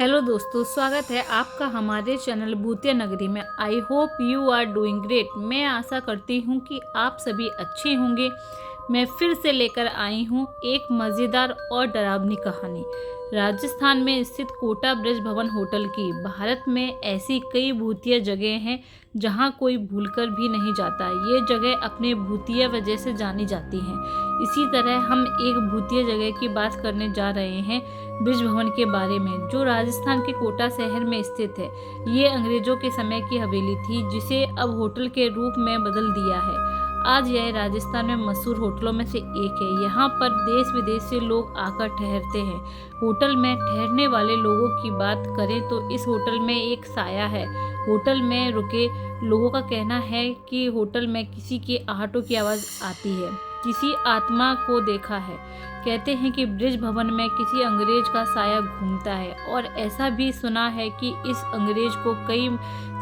Hello दोस्तों, स्वागत है आपका हमारे चैनल भूतिया नगरी में। I hope you are doing great. मैं आशा करती हूँ कि आप सभी अच्छे होंगे। मैं फिर से लेकर आई हूँ एक मज़ेदार और डरावनी कहानी राजस्थान में स्थित कोटा ब्रज भवन होटल की। भारत में ऐसी कई भूतिया जगह हैं जहाँ कोई भूलकर भी नहीं जाता। ये जगह अपने भूतिया वजह से जानी जाती हैं। इसी तरह हम एक भूतिया जगह की बात करने जा रहे हैं, ब्रज भवन के बारे में, जो राजस्थान के कोटा शहर में स्थित है। ये अंग्रेजों के समय की हवेली थी जिसे अब होटल के रूप में बदल दिया है। आज यह राजस्थान में मशहूर होटलों में से एक है। यहाँ पर देश विदेश से लोग आकर ठहरते हैं। होटल में ठहरने वाले लोगों की बात करें तो इस होटल में एक साया है। होटल में रुके लोगों का कहना है कि होटल में किसी की आहटों की आवाज़ आती है, किसी आत्मा को देखा है। कहते हैं कि ब्रज भवन में किसी अंग्रेज का साया घूमता है, और ऐसा भी सुना है कि इस अंग्रेज को कई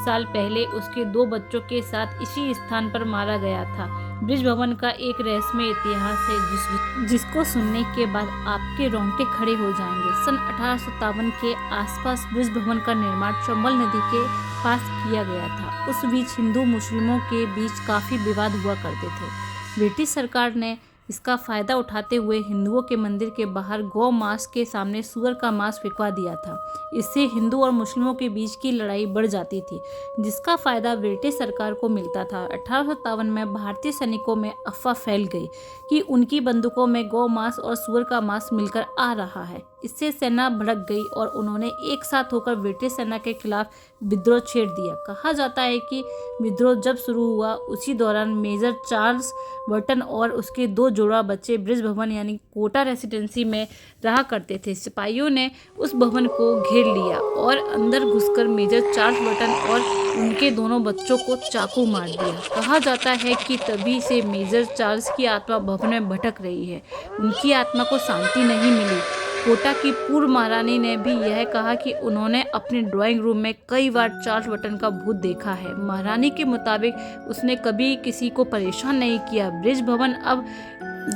साल पहले उसके 2 बच्चों के साथ इसी स्थान पर मारा गया था। ब्रज भवन का एक रहस्यमय इतिहास है जिसको सुनने के बाद आपके रोंगटे खड़े हो जाएंगे। सन 1857 के आसपास ब्रज भवन का निर्माण चंबल नदी के पास किया गया था। उस बीच हिंदू मुस्लिमों के बीच काफ़ी विवाद हुआ करते थे। ब्रिटिश सरकार ने इसका फ़ायदा उठाते हुए हिंदुओं के मंदिर के बाहर गौ मांस के सामने सुअर का मांस फेंकवा दिया था। इससे हिंदू और मुस्लिमों के बीच की लड़ाई बढ़ जाती थी, जिसका फ़ायदा ब्रिटिश सरकार को मिलता था। 1857 में भारतीय सैनिकों में अफवाह फैल गई कि उनकी बंदूकों में गौ मांस और सुअर का मांस मिलकर आ रहा है। इससे सेना भड़क गई और उन्होंने एक साथ होकर ब्रिटिश सेना के खिलाफ विद्रोह छेड़ दिया। कहा जाता है कि विद्रोह जब शुरू हुआ उसी दौरान मेजर चार्ल्स बर्टन और उसके 2 जोड़ा बच्चे ब्रज भवन यानी कोटा रेसिडेंसी में रहा करते थे। सिपाहियों ने उस भवन को घेर लिया और अंदर घुसकर मेजर चार्ल्स बर्टन और उनके दोनों बच्चों को चाकू मार दिया। कहा जाता है कि तभी से मेजर चार्ल्स की आत्मा भवन में भटक रही है। उनकी आत्मा को शांति नहीं मिली। कोटा की पूर्व महारानी ने भी यह कहा कि उन्होंने अपने ड्राइंग रूम में कई बार चार्ल्स बर्टन का भूत देखा है। महारानी के मुताबिक उसने कभी किसी को परेशान नहीं किया। ब्रज भवन अब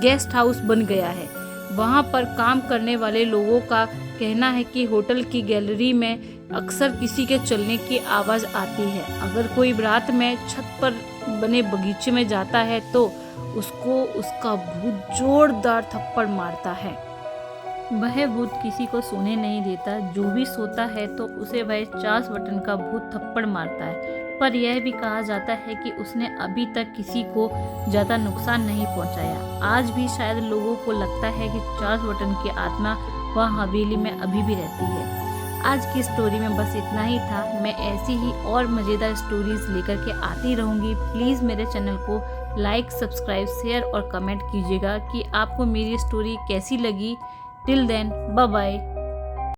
गेस्ट हाउस बन गया है। वहाँ पर काम करने वाले लोगों का कहना है कि होटल की गैलरी में अक्सर किसी के चलने की आवाज़ आती है। अगर कोई रात में छत पर बने बगीचे में जाता है तो उसको उसका भूत जोरदार थप्पड़ मारता है। वह भूत किसी को सोने नहीं देता। जो भी सोता है तो उसे वह चार्ल्स बर्टन का भूत थप्पड़ मारता है। पर यह भी कहा जाता है कि उसने अभी तक किसी को ज़्यादा नुकसान नहीं पहुंचाया। आज भी शायद लोगों को लगता है कि चार्ल्स बर्टन की आत्मा वह हवेली में अभी भी रहती है। आज की स्टोरी में बस इतना ही था। मैं ऐसी ही और मज़ेदार स्टोरीज लेकर के आती रहूँगी। प्लीज़ मेरे चैनल को लाइक, सब्सक्राइब, शेयर और कमेंट कीजिएगा कि आपको मेरी स्टोरी कैसी लगी। Till then, bye bye.